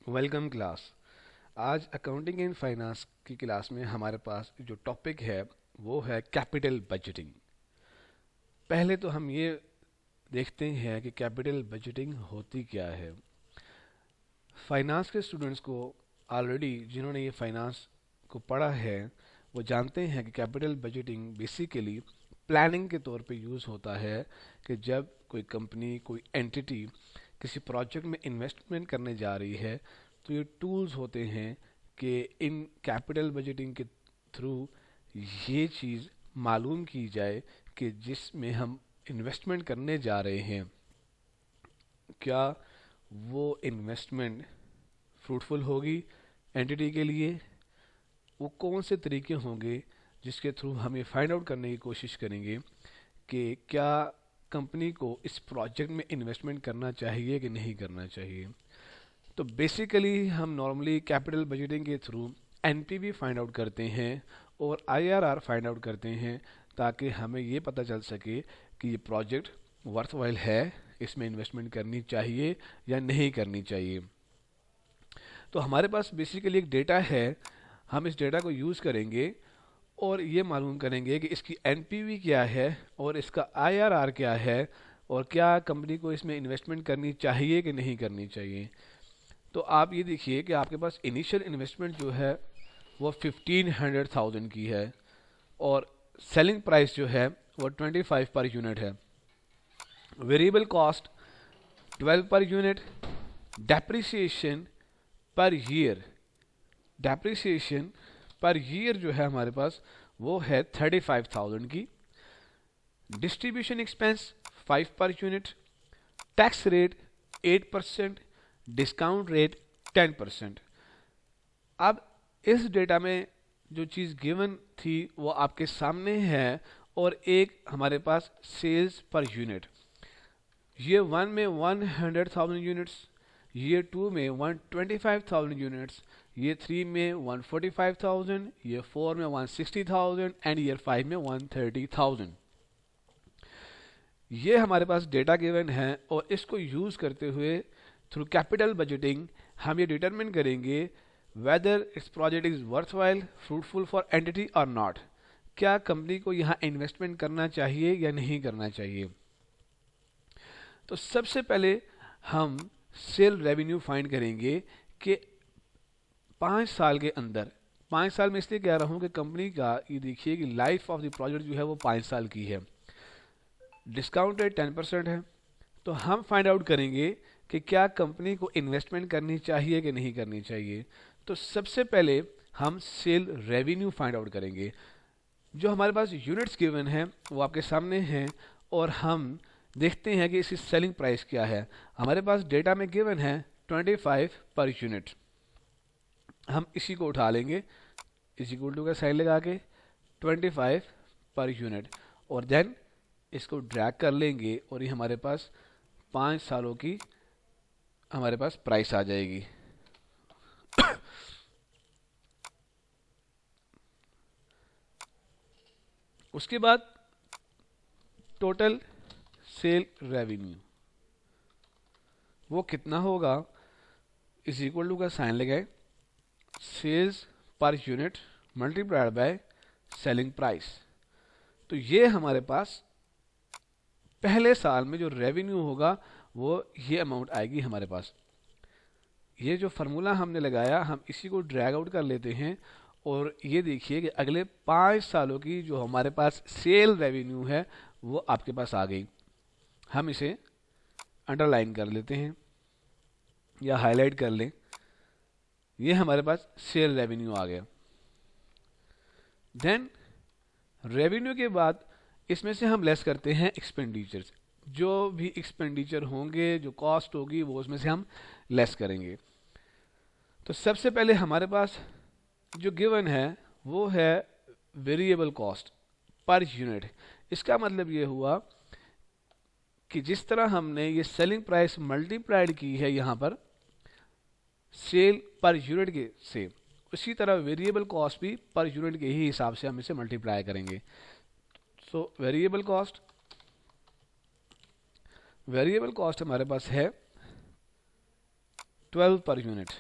Welcome class. आज accounting and finance की class में हमारे पास जो टॉपिक है वो है कैपिटल बजटिंग। पहले तो हम ये देखते हैं कि कैपिटल बजटिंग होती क्या है। फाइनेंस के स्टूडेंट्स को ऑलरेडी जिन्होंने ये फाइनेंस को पढ़ा है वो जानते हैं कि कैपिटल बजटिंग बेसिकली प्लानिंग के तौर पे यूज़ होता है कि जब कोई कंपनी कोई एंटिटी किसी प्रोजेक्ट में इन्वेस्टमेंट करने जा रही है तो ये टूल्स होते हैं कि इन कैपिटल बजटिंग के थ्रू ये चीज़ मालूम की जाए कि जिसमें हम इन्वेस्टमेंट करने जा रहे हैं क्या वो इन्वेस्टमेंट फ्रूटफुल होगी एंटिटी के लिए। वो कौन से तरीके होंगे जिसके थ्रू हम ये फाइंड आउट करने की कोशिश करेंगे कि क्या कंपनी को इस प्रोजेक्ट में इन्वेस्टमेंट करना चाहिए कि नहीं करना चाहिए। तो बेसिकली हम नॉर्मली कैपिटल बजटिंग के थ्रू एनपीवी फाइंड आउट करते हैं और आईआरआर फाइंड आउट करते हैं ताकि हमें ये पता चल सके कि ये प्रोजेक्ट वर्थवाइल है, इसमें इन्वेस्टमेंट करनी चाहिए या नहीं करनी चाहिए। तो हमारे पास बेसिकली एक डेटा है, हम इस डेटा को यूज़ करेंगे और ये मालूम करेंगे कि इसकी एनपीवी क्या है और इसका आईआरआर क्या है और क्या कंपनी को इसमें इन्वेस्टमेंट करनी चाहिए कि नहीं करनी चाहिए। तो आप ये देखिए कि आपके पास इनिशियल इन्वेस्टमेंट जो है वो 1500,000 की है और सेलिंग प्राइस जो है वो 25 पर यूनिट है। Variable cost 12 per unit. Depreciation per year, depreciation per year जो है हमारे पास वो है 35,000 की। Distribution expense 5 per unit. Tax rate 8%, discount rate 10%। अब इस डेटा में जो चीज़ गिवन थी वो आपके सामने है और एक हमारे पास सेल्स पर यूनिट, ईयर 1 में 100,000 यूनिट्स, ईयर 2 में 125,000 यूनिट्स, ईयर 3 में 145,000, ईयर 4 में 160,000 एंड ईयर 5 में 130,000। ये हमारे पास डेटा गिवन है और इसको यूज़ करते हुए थ्रू कैपिटल बजटिंग हम ये डिटरमिन करेंगे whether it's project is worthwhile fruitful for entity और नॉट। क्या कंपनी को यहाँ इन्वेस्टमेंट करना चाहिए या नहीं करना चाहिए। तो सबसे पहले हम सेल रेवेन्यू फाइंड करेंगे कि 5 साल के अंदर, 5 साल में इसलिए कह रहा हूँ कि कंपनी का ये देखिए कि लाइफ ऑफ द प्रोजेक्ट जो है वो 5 साल की है। डिस्काउंट रेट 10% है। तो हम फाइंड आउट करेंगे कि क्या कंपनी को इन्वेस्टमेंट करनी चाहिए कि नहीं करनी चाहिए। तो सबसे पहले हम सेल रेवेन्यू फाइंड आउट करेंगे। जो हमारे पास यूनिट्स गिवन हैं वो आपके सामने हैं और हम देखते हैं कि इसकी सेलिंग प्राइस क्या है। हमारे पास डेटा में गिवन है 25 पर यूनिट। हम इसी को उठा लेंगे, इस इक्वल टू का साइन लगा के 25 पर यूनिट और देन इसको ड्रैग कर लेंगे और ये हमारे पास 5 सालों की हमारे पास प्राइस आ जाएगी। उसके बाद टोटल सेल रेवेन्यू वो कितना होगा, इज इक्वल टू का साइन लगाए sales per unit multiplied by selling price. तो ये हमारे पास पहले साल में जो रेवेन्यू होगा वो ये अमाउंट आएगी हमारे पास। ये जो फार्मूला हमने लगाया हम इसी को ड्रैग आउट कर लेते हैं और ये देखिए कि अगले 5 सालों की जो हमारे पास सेल रेवेन्यू है वो आपके पास आ गई। हम इसे अंडरलाइन कर लेते हैं या हाईलाइट कर लें। ये हमारे पास सेल रेवेन्यू आ गया। देन रेवेन्यू के बाद इसमें से हम लेस करते हैं एक्सपेंडिचर्स। जो भी एक्सपेंडिचर होंगे, जो कॉस्ट होगी वो उसमें से हम लेस करेंगे। तो सबसे पहले हमारे पास जो गिवन है वो है वेरिएबल कॉस्ट पर यूनिट। इसका मतलब ये हुआ कि जिस तरह हमने ये सेलिंग प्राइस मल्टीप्लाइड की है यहाँ पर सेल पर यूनिट के से, उसी तरह वेरिएबल कॉस्ट भी पर यूनिट के ही हिसाब से हम इसे मल्टीप्लाई करेंगे। सो वेरिएबल कॉस्ट हमारे पास है 12 per unit.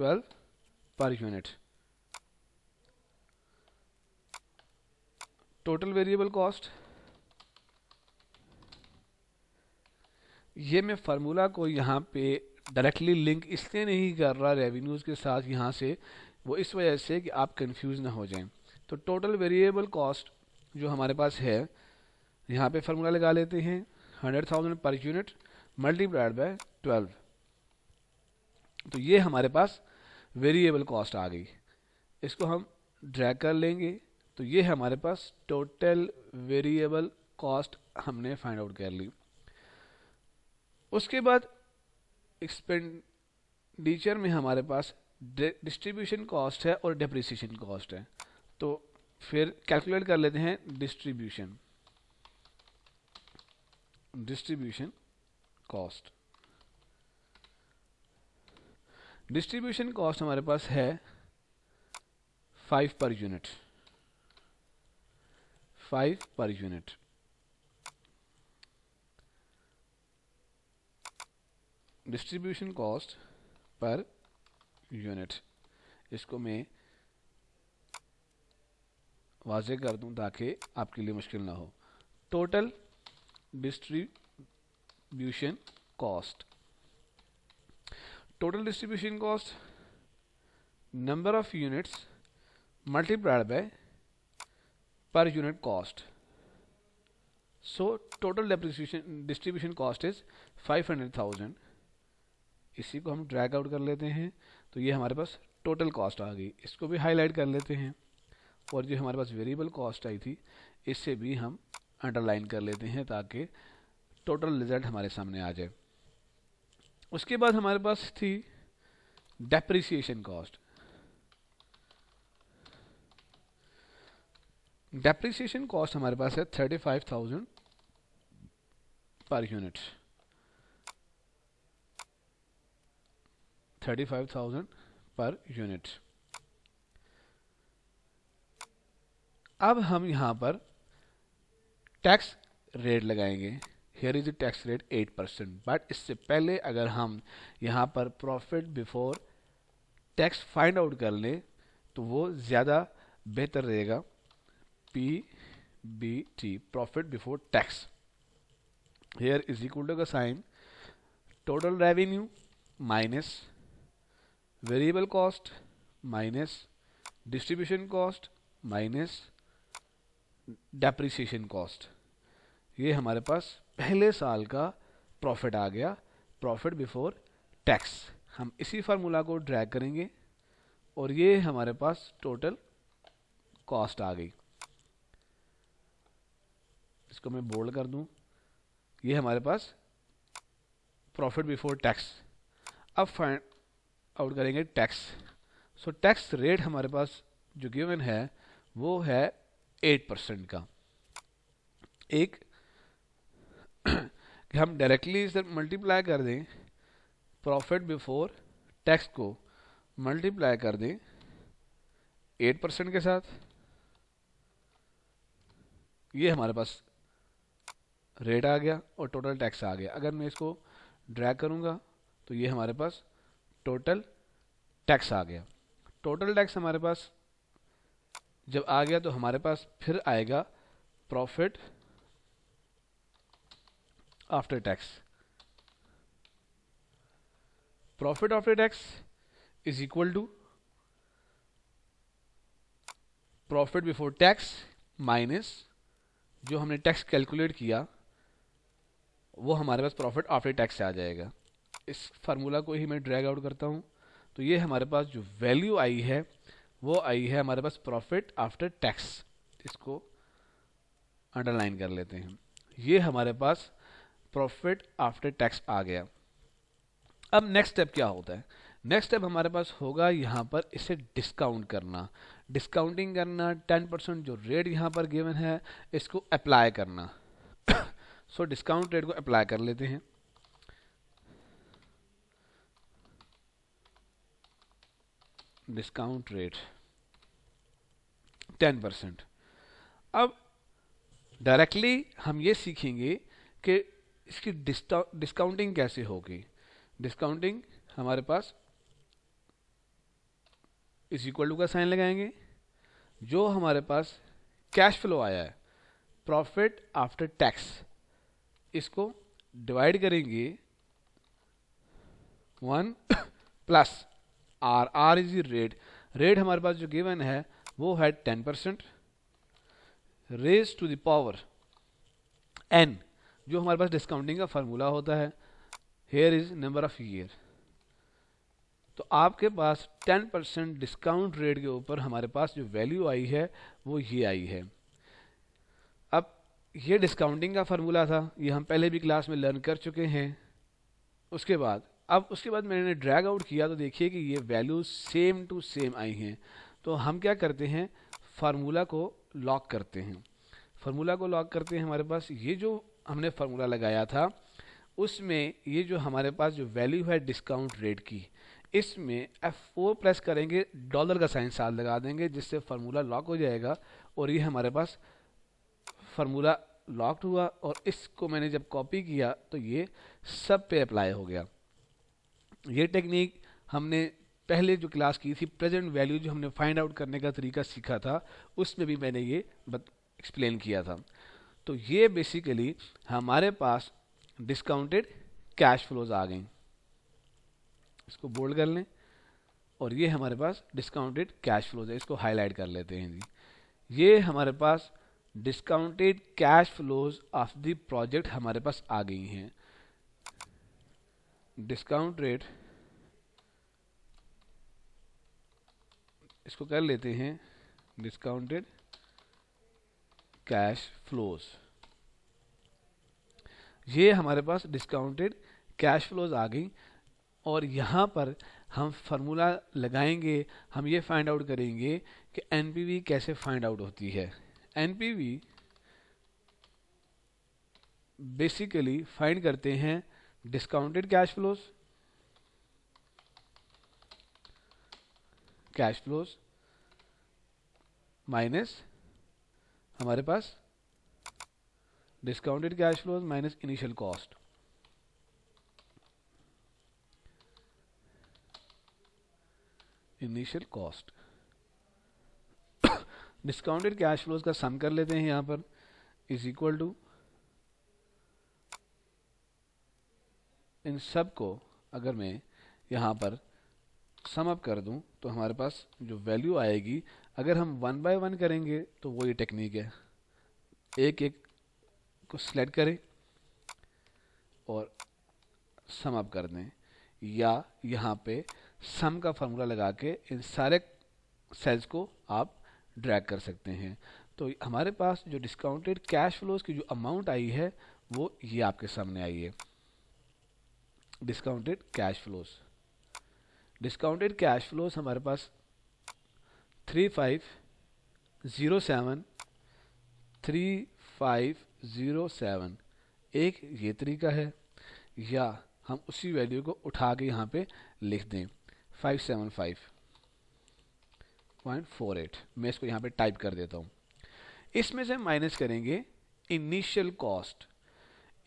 12 per unit. Total variable cost, ये मैं फार्मूला को यहाँ पे डायरेक्टली लिंक इसलिए नहीं कर रहा रेवेन्यूज़ के साथ यहाँ से, वो इस वजह से कि आप कंफ्यूज ना हो जाएं। तो टोटल वेरिएबल कॉस्ट जो हमारे पास है, यहाँ पे फार्मूला लगा लेते हैं 100,000 पर यूनिट मल्टीप्लाइड बाय 12। तो ये हमारे पास वेरिएबल कॉस्ट आ गई। इसको हम ड्रैग कर लेंगे तो ये हमारे पास टोटल वेरिएबल कॉस्ट हमने फाइंड आउट कर ली। उसके बाद एक्सपेंडिचर में हमारे पास डिस्ट्रीब्यूशन कॉस्ट है और डेप्रिसिएशन कॉस्ट है। तो फिर कैलकुलेट कर लेते हैं डिस्ट्रीब्यूशन कॉस्ट। डिस्ट्रीब्यूशन कॉस्ट हमारे पास है 5 per unit, 5 per unit. Distribution cost per unit, इसको मैं वाज़ेह कर दूं ताकि आपके लिए मुश्किल ना हो। Total distribution cost, total distribution cost number of units multiplied by per unit cost. So total distribution cost is 500,000। इसी को हम ड्रैग आउट कर लेते हैं तो ये हमारे पास टोटल कॉस्ट आ गई। इसको भी हाईलाइट कर लेते हैं और जो हमारे पास वेरिएबल कॉस्ट आई थी इससे भी हम अंडरलाइन कर लेते हैं ताकि टोटल रिजल्ट हमारे सामने आ जाए। उसके बाद हमारे पास थी डेप्रिसिएशन कॉस्ट। डेप्रिसिएशन कॉस्ट हमारे पास है 35,000 पर यूनिट, 35,000 पर यूनिट। अब हम यहां पर टैक्स रेट लगाएंगे। Here is the tax rate 8%। But इससे पहले अगर हम यहां पर profit before tax find out कर लें तो वो ज़्यादा बेहतर रहेगा। PBT, profit before tax. Here is equal to का sign total revenue minus variable cost minus distribution cost minus depreciation cost. ये हमारे पास पहले साल का प्रॉफिट आ गया, प्रॉफिट बिफोर टैक्स। हम इसी फार्मूला को ड्रैग करेंगे और ये हमारे पास टोटल कॉस्ट आ गई। इसको मैं बोल्ड कर दूं, ये हमारे पास प्रॉफिट बिफोर टैक्स। अब फाइंड आउट करेंगे टैक्स। सो टैक्स रेट हमारे पास जो गिवन है वो है 8% का। एक कि हम डायरेक्टली इसे मल्टीप्लाई कर दें, प्रॉफिट बिफोर टैक्स को मल्टीप्लाई कर दें 8% के साथ, ये हमारे पास रेट आ गया और टोटल टैक्स आ गया। अगर मैं इसको ड्रैग करूंगा तो ये हमारे पास टोटल टैक्स आ गया। टोटल टैक्स हमारे पास जब आ गया तो हमारे पास फिर आएगा profit after tax. Profit after tax is equal to profit before tax minus जो हमने टैक्स कैलकुलेट किया वो हमारे पास प्रॉफिट आफ्टर टैक्स से आ जाएगा। इस फार्मूला को ही मैं ड्रैग आउट करता हूं तो ये हमारे पास जो वैल्यू आई है वो आई है हमारे पास प्रॉफिट आफ्टर टैक्स। इसको अंडरलाइन कर लेते हैं। ये हमारे पास प्रॉफिट आफ्टर टैक्स आ गया। अब नेक्स्ट स्टेप क्या होता है? नेक्स्ट स्टेप हमारे पास होगा यहाँ पर इसे डिस्काउंट करना, डिस्काउंटिंग करना, 10% जो रेट यहाँ पर गिवन है इसको अप्लाई करना। सो डिस्काउंट रेट को अप्लाई कर लेते हैं। Discount rate 10%। अब डायरेक्टली हम ये सीखेंगे कि इसकी डिस्काउंटिंग कैसे होगी। डिस्काउंटिंग हमारे पास इज इक्वल टू का साइन लगाएंगे, जो हमारे पास कैश फ्लो आया है, प्रॉफिट आफ्टर टैक्स, इसको डिवाइड करेंगे 1 plus R, R is rate, rate हमारे पास जो गिवन है वो है 10%, raise to the power N, जो हमारे पास डिस्काउंटिंग का फार्मूला होता है, here is number of year. तो आपके पास 10% डिस्काउंट रेट के ऊपर हमारे पास जो वैल्यू आई है वो ये आई है। अब ये डिस्काउंटिंग का फार्मूला था, ये हम पहले भी क्लास में लर्न कर चुके हैं। उसके बाद मैंने ड्रैग आउट किया तो देखिए कि ये वैल्यूज सेम टू सेम आई हैं। तो हम क्या करते हैं, फार्मूला को लॉक करते हैं। फार्मूला को लॉक करते हैं, हमारे पास ये जो हमने फार्मूला लगाया था उसमें ये जो हमारे पास जो वैल्यू है डिस्काउंट रेट की, इसमें F4 प्रेस करेंगे, डॉलर का साइन साथ लगा देंगे, जिससे फार्मूला लॉक हो जाएगा और ये हमारे पास फार्मूला लॉक्ड हुआ। और इसको मैंने जब कॉपी किया तो ये सब पे अप्लाई हो गया। ये टेक्निक हमने पहले जो क्लास की थी, प्रेजेंट वैल्यू जो हमने फाइंड आउट करने का तरीका सीखा था, उसमें भी मैंने ये एक्सप्लेन किया था। तो ये बेसिकली हमारे पास डिस्काउंटेड कैश फ्लोज आ गई, इसको बोल्ड कर लें, और ये हमारे पास डिस्काउंटेड कैश फ्लोज है, इसको हाईलाइट कर लेते हैं जी। ये हमारे पास discounted cash flows of the project हमारे पास आ गई हैं। डिस्काउंट रेट, इसको कर लेते हैं डिस्काउंटेड कैश फ्लोज, ये हमारे पास डिस्काउंटेड कैश फ्लोज आ गई। और यहाँ पर हम फार्मूला लगाएंगे, हम ये फाइंड आउट करेंगे कि एनपीवी कैसे फाइंड आउट होती है। एनपीवी बेसिकली फाइंड करते हैं डिस्काउंटेड कैश फ्लोज माइनस हमारे पास discounted cash flows minus initial cost. Initial cost discounted cash flows का सम कर लेते हैं यहां पर, इज इक्वल टू, इन सब को अगर मैं यहां पर सम अप कर दूं तो हमारे पास जो वैल्यू आएगी, अगर हम 1 बाय 1 करेंगे तो वो ये टेक्निक है, एक एक को सिलेक्ट करें और सम अप कर दें, या यहाँ पे सम का फार्मूला लगा के इन सारे सेल्स को आप ड्रैग कर सकते हैं। तो हमारे पास जो डिस्काउंटेड कैश फ्लोज की जो अमाउंट आई है वो ये आपके सामने आई है। डिस्काउंटेड कैश फ्लोज हमारे पास 3507 एक ये तरीका है, या हम उसी वैल्यू को उठा के यहाँ पे लिख दें 575.48। मैं इसको यहाँ पे टाइप कर देता हूँ। इसमें से माइनस करेंगे इनिशियल कॉस्ट।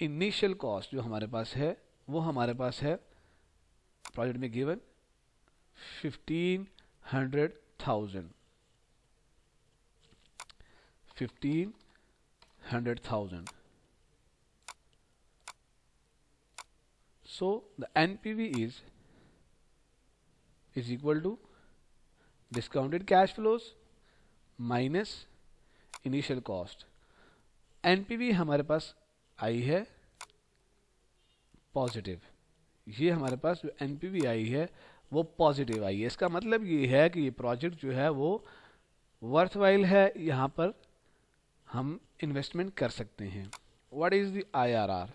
इनिशियल कॉस्ट जो हमारे पास है वो हमारे पास है प्रोजेक्ट में given 1500,000। 1500,000। So the NPV is equal to discounted cash flows minus initial cost। NPV हमारे पास आई है पॉजिटिव, ये हमारे पास जो NPV आई है वो पॉजिटिव आई है। इसका मतलब ये है कि ये प्रोजेक्ट जो है वो वर्थवाइल है, यहाँ पर हम इन्वेस्टमेंट कर सकते हैं। What is the IRR?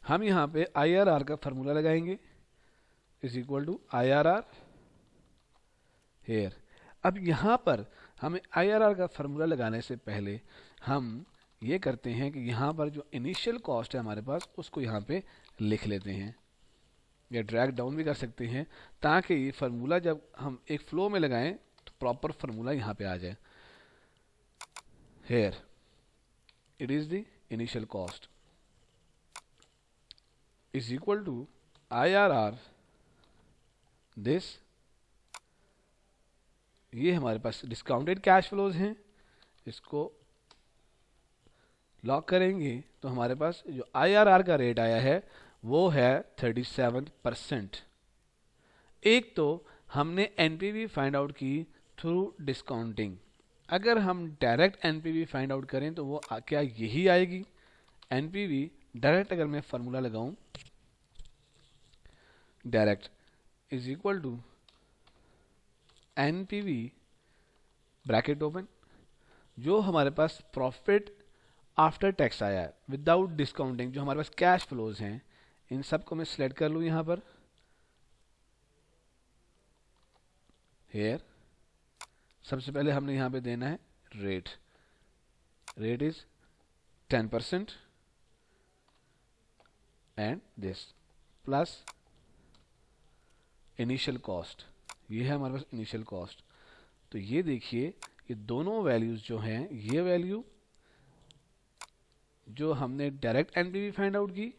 हम यहाँ पे IRR का फार्मूला लगाएंगे, is equal to IRR here. अब यहाँ पर हमें IRR का फार्मूला लगाने से पहले हम ये करते हैं कि यहाँ पर जो इनिशियल कॉस्ट है हमारे पास उसको यहाँ पे लिख लेते हैं, या ड्रैग डाउन भी कर सकते हैं, ताकि ये फार्मूला जब हम एक फ्लो में लगाएं तो प्रॉपर फार्मूला यहाँ पे आ जाए। Here it is the initial cost is equal to IRR this ये हमारे पास डिस्काउंटेड कैश फ्लोज हैं, इसको लॉक करेंगे तो हमारे पास जो IRR का रेट आया है वो है 37%। एक तो हमने NPV फाइंड आउट की थ्रू डिस्काउंटिंग। अगर हम डायरेक्ट NPV फाइंड आउट करें तो वो क्या यही आएगी? NPV डायरेक्ट अगर मैं फार्मूला लगाऊं, direct is equal to NPV bracket open, जो हमारे पास प्रॉफिट आफ्टर टैक्स आया है विदाउट डिस्काउंटिंग, जो हमारे पास कैश फ्लोज हैं, इन सब को मैं सिलेक्ट कर लूं यहां पर, हेयर। सबसे पहले हमने यहां पे देना है rate, rate is 10% and this plus initial cost, ये है हमारे पास इनिशियल कॉस्ट। तो ये देखिए, ये दोनों वैल्यूज जो हैं, ये वैल्यू जो हमने डायरेक्ट एनपीवी फाइंड आउट की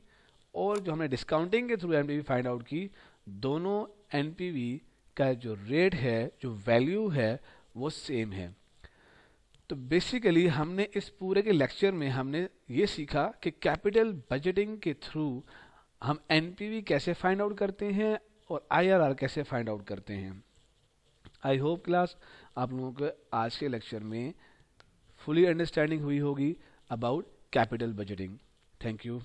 और जो हमने डिस्काउंटिंग के थ्रू एनपीवी फाइंड आउट की, दोनों एनपीवी का जो रेट है, जो वैल्यू है, वो सेम है। तो बेसिकली हमने इस पूरे के लेक्चर में हमने ये सीखा कि कैपिटल बजटिंग के थ्रू हम एनपीवी कैसे फाइंड आउट करते हैं और आईआरआर कैसे फाइंड आउट करते हैं। आई होप क्लास आप लोगों को आज के लेक्चर में फुली अंडरस्टैंडिंग हुई होगी about capital budgeting. Thank you.